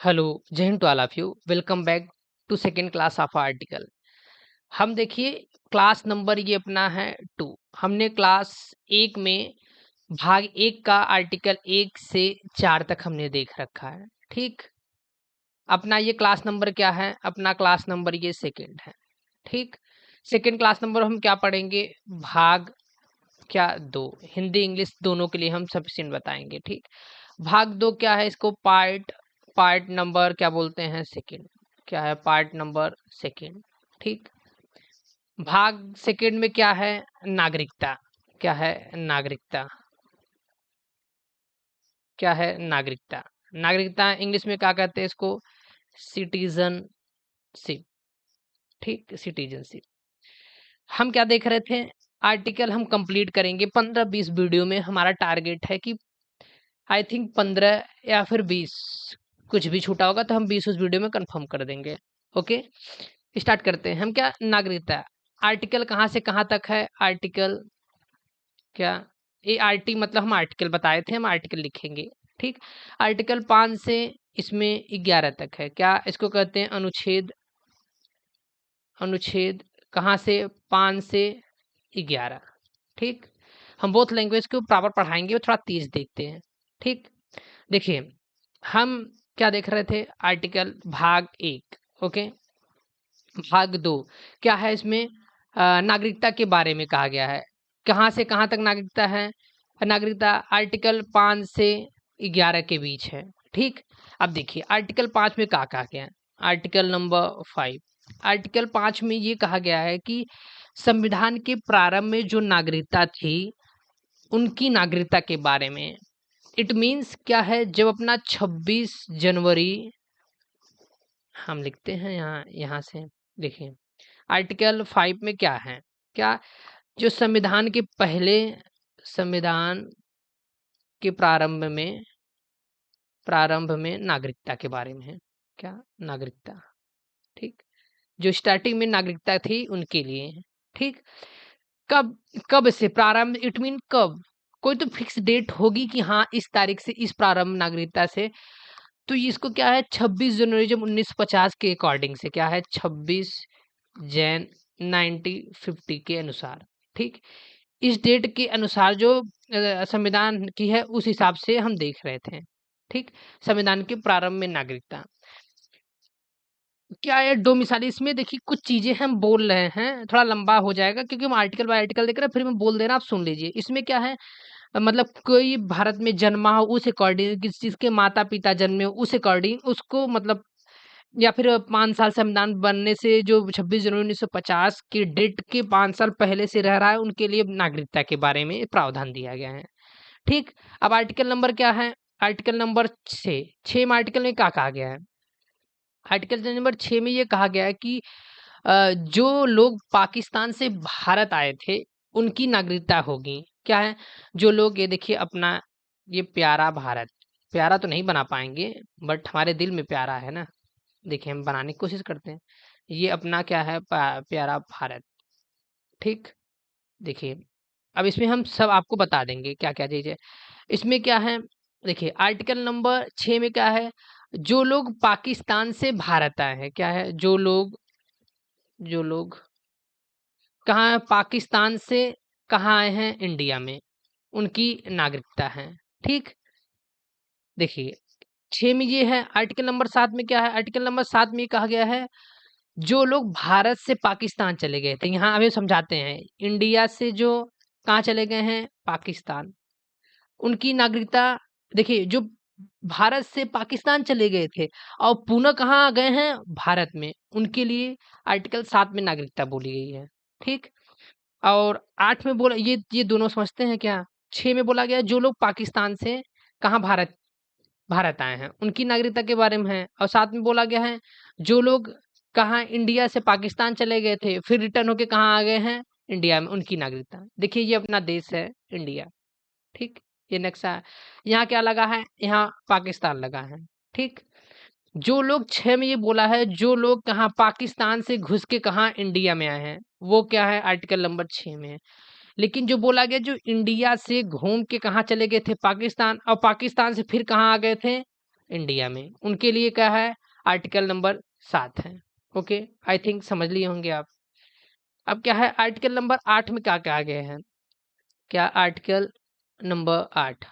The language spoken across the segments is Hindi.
Hello, Jai Hind to all of you. Welcome back to second class of article. हम देखिए क्लास नंबर ये अपना है 2। हमने क्लास 1 में भाग 1 का आर्टिकल 1 से 4 तक हमने देख रखा है। ठीक, अपना ये क्लास नंबर क्या है? अपना क्लास नंबर ये सेकंड है। ठीक, सेकंड क्लास नंबर हम क्या पढ़ेंगे? भाग क्या 2, हिंदी इंग्लिश दोनों के लिए हम सफिशिएंट बताएंगे। ठीक, भाग 2 क्या है? इसको पार्ट पार्ट नंबर क्या बोलते हैं? सेकंड। क्या है? Part number second. ठीक, भाग सेकंड में क्या है? नागरिकता। क्या है? नागरिकता। क्या है? नागरिकता। नागरिकता इंग्लिश में क्या कहते हैं इसको? सिटीजनशिप। ठीक, सिटीजनशिप। हम क्या देख रहे थे? आर्टिकल हम कंप्लीट करेंगे 15-20 वीडियो में। हमारा टारगेट है कि आई थिंक 15 या फिर 20, कुछ भी छूटा होगा तो हम 20 उस वीडियो में कंफर्म कर देंगे। ओके, स्टार्ट करते हैं। हम क्या नागरिकता आर्टिकल कहाँ से कहाँ तक है? आर्टिकल क्या ए आर टी मतलब हम आर्टिकल बताए थे, हम आर्टिकल लिखेंगे। ठीक, आर्टिकल 5 से इसमें 11 तक है। क्या इसको कहते हैं? अनुच्छेद। अनुच्छेद कहाँ से? 5 से 11। ठीक, हम बोथ लैंग्वेज को प्रॉपर पढ़ाएंगे और थोड़ा तेज देखते हैं। ठीक, देखिए हम क्या देख रहे थे? आर्टिकल भाग 1। ओके, भाग 2 क्या है? इसमें नागरिकता के बारे में कहा गया है। कहाँ से कहाँ तक नागरिकता है? नागरिकता आर्टिकल 5 से 11 के बीच है। ठीक, अब देखिए आर्टिकल 5 में क्या कहा गया है? Article number 5। आर्टिकल 5 में ये कहा गया है कि संविधान के प्रारंभ में जो नागरिकता थी उनकी नागरिकता के बारे में। इट मीन्स क्या है? जब अपना 26 जनवरी हम लिखते हैं यहाँ यहाँ से। देखिए आर्टिकल 5 में क्या है? क्या जो संविधान के पहले, संविधान के प्रारंभ में नागरिकता के बारे में है। क्या? नागरिकता। ठीक, जो स्टार्टिंग में नागरिकता थी उनके लिए है। ठीक, कब कब से प्रारंभ? इट मीन कब? कोई तो फिक्स डेट होगी कि हाँ इस तारीख से इस प्रारंभ नागरिकता से। तो इसको क्या है? 26 जनवरी जब 1950 के अकॉर्डिंग से क्या है? 26 जैन 1950 के अनुसार। ठीक, इस डेट के अनुसार जो संविधान की है उस हिसाब से हम देख रहे थे। ठीक, संविधान के प्रारंभ में नागरिकता क्या है? दो मिसाल इसमें देखिए, कुछ चीजें हम बोल रहे हैं, थोड़ा लंबा हो जाएगा क्योंकि हम आर्टिकल बाय आर्टिकल देख रहे हैं, फिर मैं बोल दे रहा, आप सुन लीजिए। इसमें क्या है? मतलब कोई भारत में जन्मा हो उस अकॉर्डिंग, किसी चीज के माता पिता जन्मे हो उस अकॉर्डिंग उसको, मतलब या फिर 5 साल संविधान बनने से जो 26 जनवरी 1950 की डेट के 5 साल पहले से रह रहा है उनके लिए नागरिकता के बारे में प्रावधान दिया गया है। ठीक, अब आर्टिकल नंबर क्या है? Article number 6। 6 में आर्टिकल में क्या कहा गया है? आर्टिकल नंबर 6 में ये कहा गया है कि जो लोग पाकिस्तान से भारत आए थे उनकी नागरिकता होगी। क्या है? जो लोग, ये देखिए अपना ये प्यारा भारत, प्यारा तो नहीं बना पाएंगे बट हमारे दिल में प्यारा है ना। देखिए हम बनाने की कोशिश करते हैं। ये अपना क्या है? प्यारा भारत। ठीक, देखिए अब इसमें हम सब आपको बता देंगे क्या क्या चीज़ है। इसमें क्या है? देखिए आर्टिकल नंबर 6 में क्या है? जो लोग पाकिस्तान से भारत आए हैं। क्या है? जो लोग कहाँ है? पाकिस्तान से कहाँ आए हैं? इंडिया में, उनकी नागरिकता है। ठीक, देखिए 6 में ये है। आर्टिकल नंबर 7 में क्या है? आर्टिकल नंबर 7 में ये कहा गया है जो लोग भारत से पाकिस्तान चले गए थे। यहाँ अभी समझाते हैं। इंडिया से जो कहाँ चले गए हैं? पाकिस्तान, उनकी नागरिकता। देखिए जो भारत से पाकिस्तान चले गए थे और पुनः कहाँ आ गए हैं? भारत में, उनके लिए आर्टिकल 7 में नागरिकता बोली गई है। ठीक, और 8 में बोला, ये दोनों समझते हैं क्या? 6 में बोला गया जो लोग पाकिस्तान से कहाँ भारत भारत आए हैं उनकी नागरिकता के बारे में है, और साथ में बोला गया है जो लोग कहाँ इंडिया से पाकिस्तान चले गए थे फिर रिटर्न होके कहाँ आ गए हैं? इंडिया में, उनकी नागरिकता। देखिए ये अपना देश है इंडिया। ठीक, ये नक्शा है। यहाँ क्या लगा है? यहाँ पाकिस्तान लगा है। ठीक, जो लोग 6 में ये बोला है जो लोग कहाँ पाकिस्तान से घुस के कहाँ इंडिया में आए हैं, वो क्या है? आर्टिकल नंबर 6 में है। लेकिन जो बोला गया जो इंडिया से घूम के कहाँ चले गए थे? पाकिस्तान, और पाकिस्तान से फिर कहाँ आ गए थे? इंडिया में, उनके लिए क्या है, आर्टिकल नंबर 7 है। ओके, आई थिंक समझ लिए होंगे आप। अब क्या है आर्टिकल नंबर 8 में क्या कहा गया है, क्या आर्टिकल नंबर 8,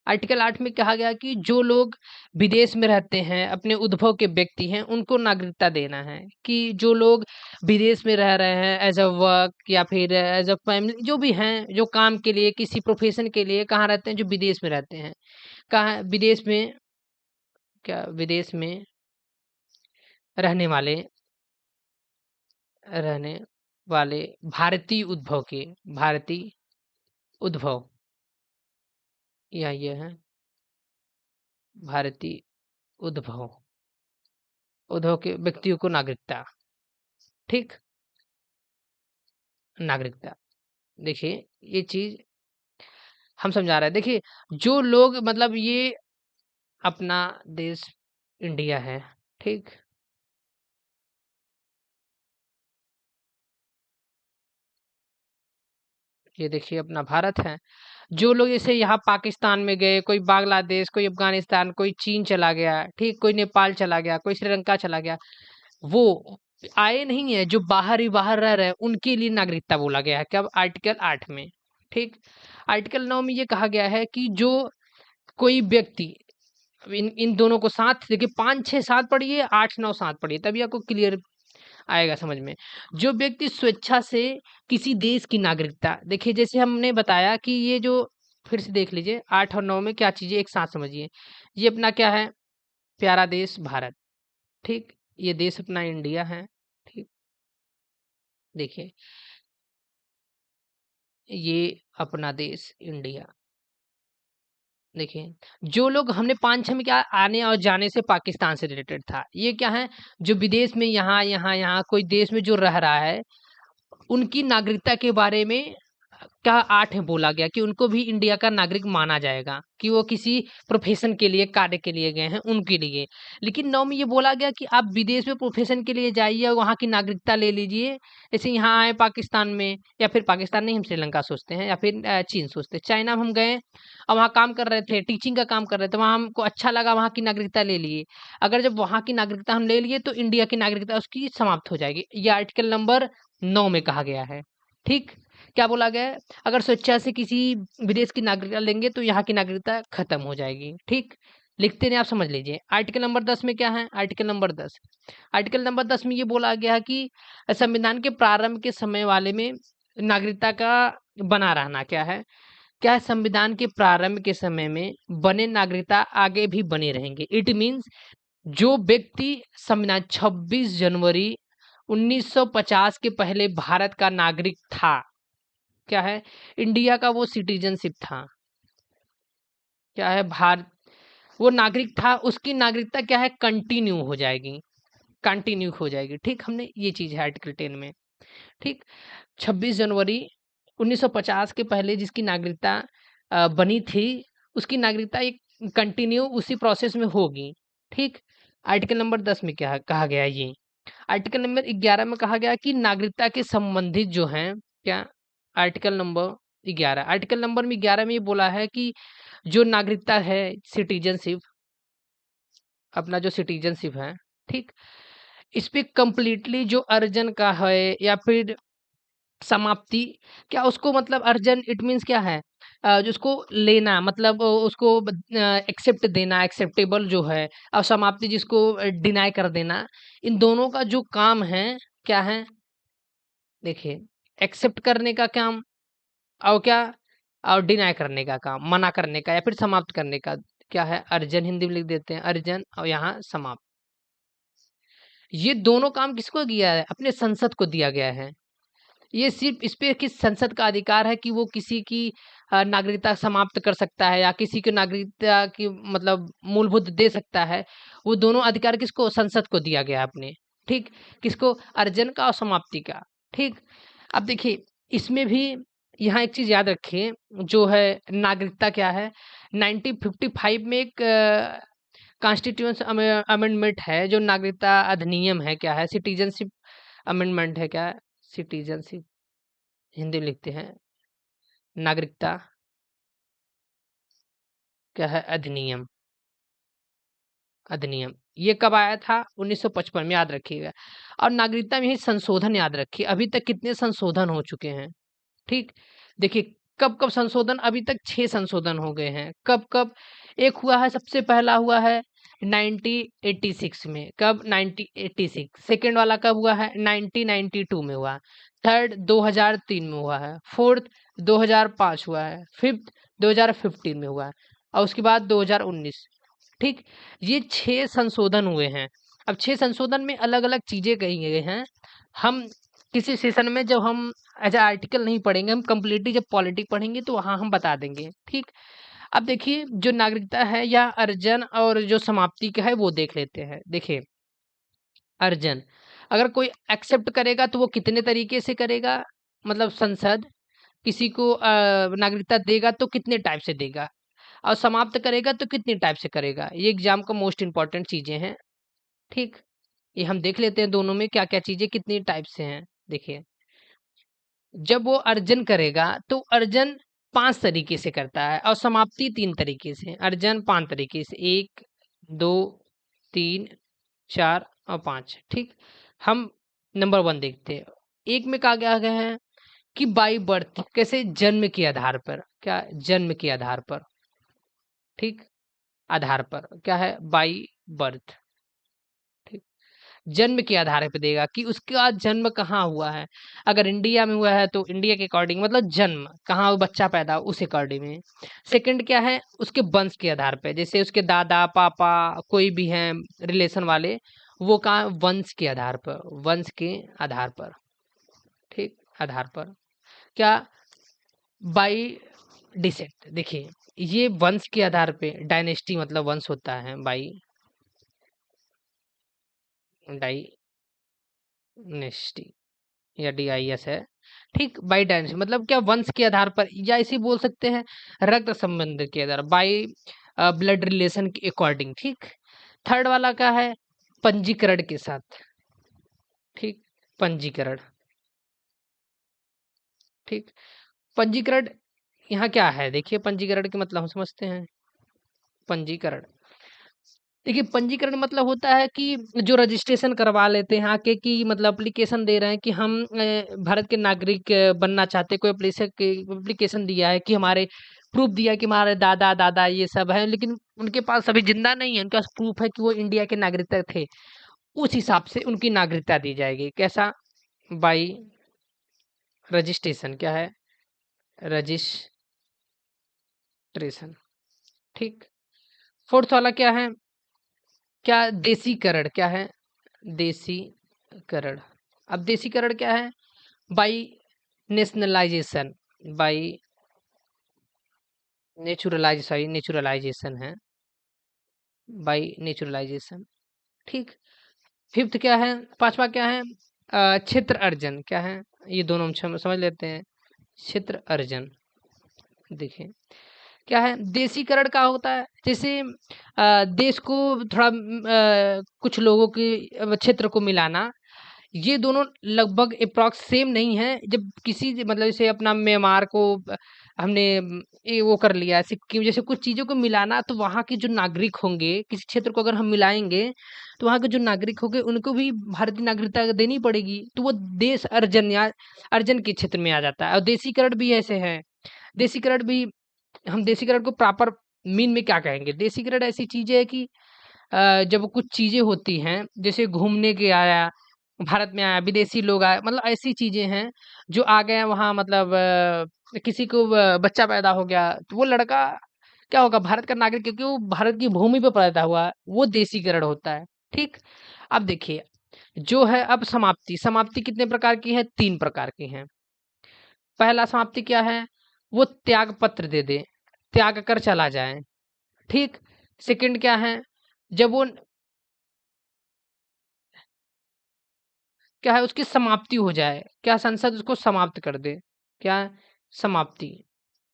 आर्टिकल 8 में कहा गया कि जो लोग विदेश में रहते हैं, अपने उद्भव के व्यक्ति हैं, उनको नागरिकता देना है। कि जो लोग विदेश में रह रहे हैं एज़ अ वर्क या फिर एज़ अ फैमिली, जो भी हैं, जो काम के लिए, किसी प्रोफ़ेशन के लिए कहाँ रहते हैं, जो विदेश में रहते हैं। कहाँ विदेश में, क्या विदेश में रहने वाले रहने वाले भारतीय उद्भव के, भारतीय उद्भव, या ये है भारतीय उद्भव, उद्भव के व्यक्तियों को नागरिकता, ठीक? नागरिकता। देखिए, ये चीज़ हम समझा रहे हैं। देखिए, जो लोग मतलब ये अपना देश इंडिया है, ठीक? ये देखिए अपना भारत है। जो लोग जैसे यहाँ पाकिस्तान में गए, कोई बांग्लादेश, कोई अफ़गानिस्तान, कोई चीन चला गया, ठीक? कोई नेपाल चला गया, कोई श्रीलंका चला गया, वो आए नहीं है, जो बाहर ही बाहर रह रहे हैं, उनके लिए नागरिकता बोला गया है। कब? आर्टिकल 8 में, ठीक? आर्टिकल 9 में ये कहा गया है कि जो कोई व्यक्ति, अब इन इन दोनों को साथ देखिए, 5, 6, 7 पढ़िए, 8, 9, 7 पढ़िए, तभी आपको क्लियर आएगा समझ में। जो व्यक्ति स्वेच्छा से किसी देश की नागरिकता, देखिए जैसे हमने बताया कि ये जो, फिर से देख लीजिए 8 और 9 में क्या चीज़ें एक साथ समझिए। ये अपना क्या है, प्यारा देश भारत, ठीक? ये देश अपना इंडिया है, ठीक? देखिए, ये अपना देश इंडिया। देखिए, जो लोग हमने 5-6 में क्या आने और जाने से पाकिस्तान से रिलेटेड था। ये क्या है, जो विदेश में यहाँ कोई देश में जो रह रहा है, उनकी नागरिकता के बारे में क्या 8 में बोला गया कि उनको भी इंडिया का नागरिक माना जाएगा, कि वो किसी प्रोफ़ेशन के लिए, कार्य के लिए गए हैं, उनके लिए। लेकिन 9 में ये बोला गया कि आप विदेश में प्रोफ़ेशन के लिए जाइए और वहाँ की नागरिकता ले लीजिए। जैसे यहाँ आए पाकिस्तान में, या फिर पाकिस्तान नहीं, हम श्रीलंका सोचते हैं, या फिर चीन सोचते हैं। चाइना में हम गए और वहाँ काम कर रहे थे, टीचिंग का काम कर रहे थे, वहाँ हमको अच्छा लगा, वहाँ की नागरिकता ले लिए। अगर जब वहाँ की नागरिकता हम ले लिए तो इंडिया की नागरिकता उसकी समाप्त हो जाएगी। ये आर्टिकल नंबर 9 में कहा गया है, ठीक? क्या बोला गया है? अगर स्वेच्छा से किसी विदेश की नागरिकता लेंगे तो यहाँ की नागरिकता खत्म हो जाएगी, ठीक? लिखते नहीं, आप समझ लीजिए। आर्टिकल नंबर 10 में क्या है? आर्टिकल नंबर 10, आर्टिकल नंबर 10 में ये बोला गया है कि संविधान के प्रारंभ के समय वाले में नागरिकता का बना रहना क्या है? क्या है? संविधान के प्रारंभ के समय में बने नागरिकता आगे भी बने रहेंगे। इट मीन्स जो व्यक्ति संविधान 26 जनवरी 1950 के पहले भारत का नागरिक था, क्या है, इंडिया का वो सिटीजनशिप था, क्या है, भारत वो नागरिक था, उसकी नागरिकता क्या है, कंटिन्यू हो जाएगी, कंटिन्यू हो जाएगी, ठीक? हमने ये चीज़ है आर्टिकल 10 में, ठीक? 26 जनवरी 1950 के पहले जिसकी नागरिकता बनी थी, उसकी नागरिकता एक कंटिन्यू उसी प्रोसेस में होगी, ठीक? आर्टिकल नंबर 10 में क्या कहा गया है ये। आर्टिकल नंबर 11 में कहा गया कि नागरिकता के संबंधित जो हैं, क्या, आर्टिकल नंबर 11, आर्टिकल नंबर में 11 में ये बोला है कि जो नागरिकता है, सिटीजनशिप, अपना जो सिटीजनशिप है, ठीक? इस पे कंप्लीटली जो अर्जन का है या फिर समाप्ति, क्या उसको मतलब अर्जन इट मीन्स क्या है, जिसको लेना मतलब उसको एक्सेप्ट देना, एक्सेप्टेबल जो है, और समाप्ति जिसको डिनाई कर देना, इन दोनों का जो काम है, क्या है, देखिए, एक्सेप्ट करने का काम, और क्या, और डिनाई करने का काम, मना करने का या फिर समाप्त करने का, क्या है, अर्जन, हिंदी में लिख देते हैं अर्जन, और यहाँ समाप्त। ये दोनों काम किसको दिया है? अपने संसद को दिया गया है। ये सिर्फ इस पे किस संसद का अधिकार है कि वो किसी की नागरिकता समाप्त कर सकता है या किसी की नागरिकता की मतलब मूलभूत दे सकता है। वो दोनों अधिकार किसको? संसद को दिया गया है अपने, ठीक? किसको? अर्जन का और समाप्ति का, ठीक? अब देखिए, इसमें भी यहाँ एक चीज़ याद रखिए, जो है नागरिकता क्या है, 1955 में एक कॉन्स्टिट्यूशन अमेंडमेंट है, जो नागरिकता अधिनियम है, क्या है, सिटीजनशिप अमेंडमेंट है, क्या है, सिटीजनशिप, हिंदी में लिखते हैं नागरिकता, क्या है, अधिनियम, अधिनियम, ये कब आया था? 1955 में, याद रखिएगा। और नागरिकता में ही संशोधन याद रखिए, अभी तक कितने संशोधन हो चुके हैं, ठीक? देखिए कब-कब संशोधन, अभी तक 6 संशोधन हो गए हैं। कब-कब? एक हुआ है, सबसे पहला हुआ है 1986 में। कब? 1986। सेकंड वाला कब हुआ है? 1992 में हुआ। थर्ड 2003 में हुआ है। फोर्थ 2005 हुआ है। फिफ्थ 2015 में हुआ है। और उसके बाद 2019, ठीक? ये 6 संशोधन हुए हैं। अब 6 संशोधन में अलग-अलग चीज़ें कही गई हैं। हम किसी सेशन में जब हम एज आर्टिकल नहीं पढ़ेंगे, हम कंप्लीटली जब पॉलिटी पढ़ेंगे तो वहाँ हम बता देंगे, ठीक? अब देखिए जो नागरिकता है या अर्जन और जो समाप्ति का है वो देख लेते हैं। देखिए अर्जन, अगर कोई एक्सेप्ट करेगा तो वो कितने तरीके से करेगा, मतलब संसद किसी को नागरिकता देगा तो कितने टाइप से देगा, और समाप्त करेगा तो कितने टाइप से करेगा। ये एग्जाम का मोस्ट इंपॉर्टेंट चीजें हैं, ठीक? ये हम देख लेते हैं दोनों में क्या क्या चीजें कितनी टाइप से हैं। देखिए जब वो अर्जन करेगा तो अर्जन 5 तरीके से करता है और समाप्ति 3 तरीके से। अर्जन 5 तरीके से, 1, 2, 3, 4 और 5, ठीक? हम नंबर 1 देखते हैं। एक में कहा गया है कि बाय बर्थ, कैसे? जन्म के आधार पर। क्या? जन्म के आधार पर, ठीक? आधार पर क्या है? बाय बर्थ, ठीक? जन्म के आधार पे देगा कि उसका जन्म कहाँ हुआ है। अगर इंडिया में हुआ है तो इंडिया के अकॉर्डिंग, मतलब जन्म कहाँ वो बच्चा पैदा हुआ, उस अकॉर्डिंग में। सेकंड क्या है? उसके वंश के आधार पे, जैसे उसके दादा पापा कोई भी हैं रिलेशन वाले, वो कहाँ? वंश के आधार पर, वंश के आधार पर, ठीक? आधार पर क्या? By descent. देखिए ये वंश के आधार पे, डायनेस्टी मतलब वंश होता है, बाई डायनेस्टी या DIS है, ठीक? बाई डायनेस्टी मतलब क्या? वंश के आधार पर, या इसे बोल सकते हैं रक्त संबंध के आधार, बाई ब्लड रिलेशन के अकॉर्डिंग, ठीक? थर्ड वाला क्या है? पंजीकरण के साथ, ठीक? पंजीकरण, ठीक? पंजीकरण यहाँ क्या है? देखिए पंजीकरण के मतलब हम समझते हैं। पंजीकरण, देखिए पंजीकरण मतलब होता है कि जो रजिस्ट्रेशन करवा लेते हैं आके, कि मतलब एप्लीकेशन दे रहे हैं कि हम भारत के नागरिक बनना चाहते हैं। कोई एप्लीकेशन दिया है कि हमारे प्रूफ दिया है कि हमारे दादा दादा ये सब है, लेकिन उनके पास अभी जिंदा नहीं है, उनके पास प्रूफ है कि वो इंडिया के नागरिकता थे। उस हिसाब से उनकी नागरिकता दी जाएगी। कैसा? By registration. क्या है? रजिस्ट्रेशन, ठीक? फोर्थ वाला क्या है? क्या? देसीकरण। क्या है? देसीकरण। अब देसीकरण क्या है? बाई नेशनलाइजेशन, बाई नेचुरलाइजेशन है, बाई नेचुरलाइजेशन, ठीक? फिफ्थ क्या है? पांचवा क्या है? क्षेत्र अर्जन। क्या है? ये दोनों हम समझ लेते हैं। क्षेत्र अर्जन, देखिए क्या है? देसीकरण का होता है जैसे देश को थोड़ा कुछ लोगों के क्षेत्र को मिलाना। ये दोनों लगभग अप्रॉक्स सेम नहीं है। जब किसी मतलब जैसे अपना म्यांमार को हमने ये वो कर लिया, सिक्किम जैसे कुछ चीज़ों को मिलाना, तो वहाँ के जो नागरिक होंगे, किसी क्षेत्र को अगर हम मिलाएँगे, तो वहाँ के जो नागरिक होंगे उनको भी भारतीय नागरिकता देनी पड़ेगी। तो वो देश अर्जन या अर्जन के क्षेत्र में आ जाता है। और देसीकरण भी ऐसे है। देसीकरण भी, हम देसीकरण को प्रॉपर मीन में क्या कहेंगे? देसीकरण ऐसी चीज़ है कि जब कुछ चीज़ें होती हैं, जैसे घूमने के आया, भारत में आया, विदेशी लोग आए, मतलब ऐसी चीज़ें हैं जो आ गए हैं वहाँ, मतलब किसी को बच्चा पैदा हो गया, तो वो लड़का क्या होगा? भारत का नागरिक, क्योंकि वो भारत की भूमि पे पैदा हुआ है, वो देसीकरण होता है, ठीक? अब देखिए जो है, अब समाप्ति। समाप्ति कितने प्रकार की है? 3 प्रकार की हैं। पहला समाप्ति क्या है? वो त्याग पत्र दे दे, त्याग कर चला जाए, ठीक? सेकंड क्या है? जब वो क्या है? उसकी समाप्ति हो जाए। क्या? संसद उसको समाप्त कर दे। क्या? समाप्ति।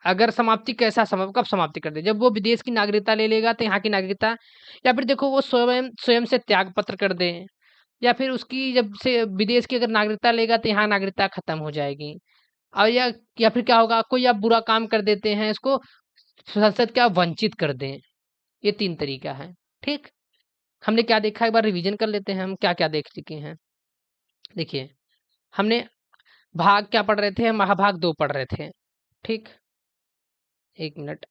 अगर समाप्ति कैसा कब समाप्ति कर दे? जब वो विदेश की नागरिकता ले लेगा तो यहाँ की नागरिकता, या फिर देखो वो स्वयं स्वयं से त्याग पत्र कर दे, या फिर उसकी जब से विदेश की अगर नागरिकता लेगा तो यहाँ नागरिकता खत्म हो जाएगी। और या फिर क्या होगा? कोई आप बुरा काम कर देते हैं, इसको संसद क्या वंचित कर दें। ये 3 तरीका है, ठीक? हमने क्या देखा एक बार रिवीजन कर लेते हैं हम क्या-क्या देख चुके हैं। देखिए, हमने भाग क्या पढ़ रहे थे? महाभाग 2 पढ़ रहे थे, ठीक? 1 मिनट।